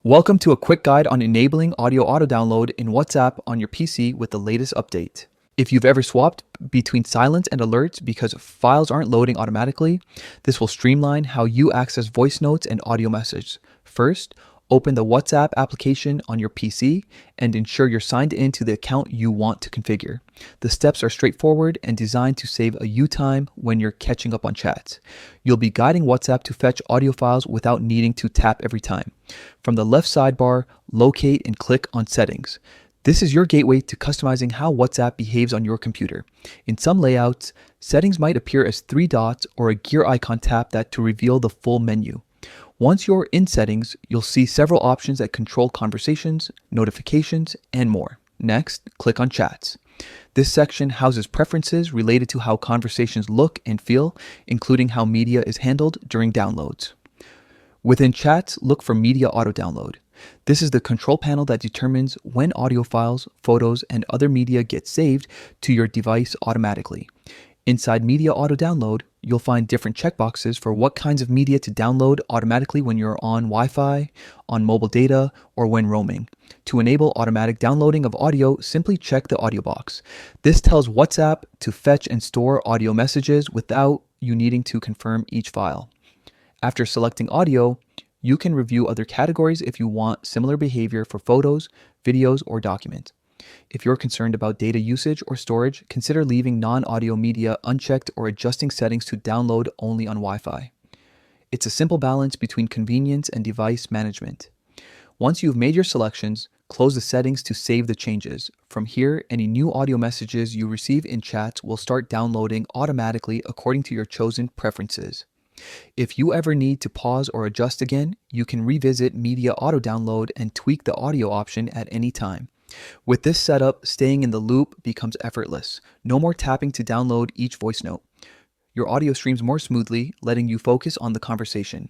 Welcome to a quick guide on enabling audio auto-download in WhatsApp on your PC with the latest update. If you've ever swapped between silence and alerts because files aren't loading automatically, this will streamline how you access voice notes and audio messages. First, open the WhatsApp application on your PC and ensure you're signed into the account you want to configure. The steps are straightforward and designed to save you time when you're catching up on chats. You'll be guiding WhatsApp to fetch audio files without needing to tap every time. From the left sidebar, locate and click on Settings. This is your gateway to customizing how WhatsApp behaves on your computer. In some layouts, settings might appear as three dots or a gear icon. Tap that to reveal the full menu. Once you're in settings, you'll see several options that control conversations, notifications, and more. Next, click on Chats. This section houses preferences related to how conversations look and feel, including how media is handled during downloads. Within Chats, look for Media Auto Download. This is the control panel that determines when audio files, photos, and other media get saved to your device automatically. Inside Media Auto Download, you'll find different checkboxes for what kinds of media to download automatically when you're on Wi-Fi, on mobile data, or when roaming. To enable automatic downloading of audio, simply check the audio box. This tells WhatsApp to fetch and store audio messages without you needing to confirm each file. After selecting audio, you can review other categories if you want similar behavior for photos, videos, or documents. If you're concerned about data usage or storage, consider leaving non-audio media unchecked or adjusting settings to download only on Wi-Fi. It's a simple balance between convenience and device management. Once you've made your selections, close the settings to save the changes. From here, any new audio messages you receive in chats will start downloading automatically according to your chosen preferences. If you ever need to pause or adjust again, you can revisit Media Auto Download and tweak the audio option at any time. With this setup, staying in the loop becomes effortless. No more tapping to download each voice note. Your audio streams more smoothly, letting you focus on the conversation.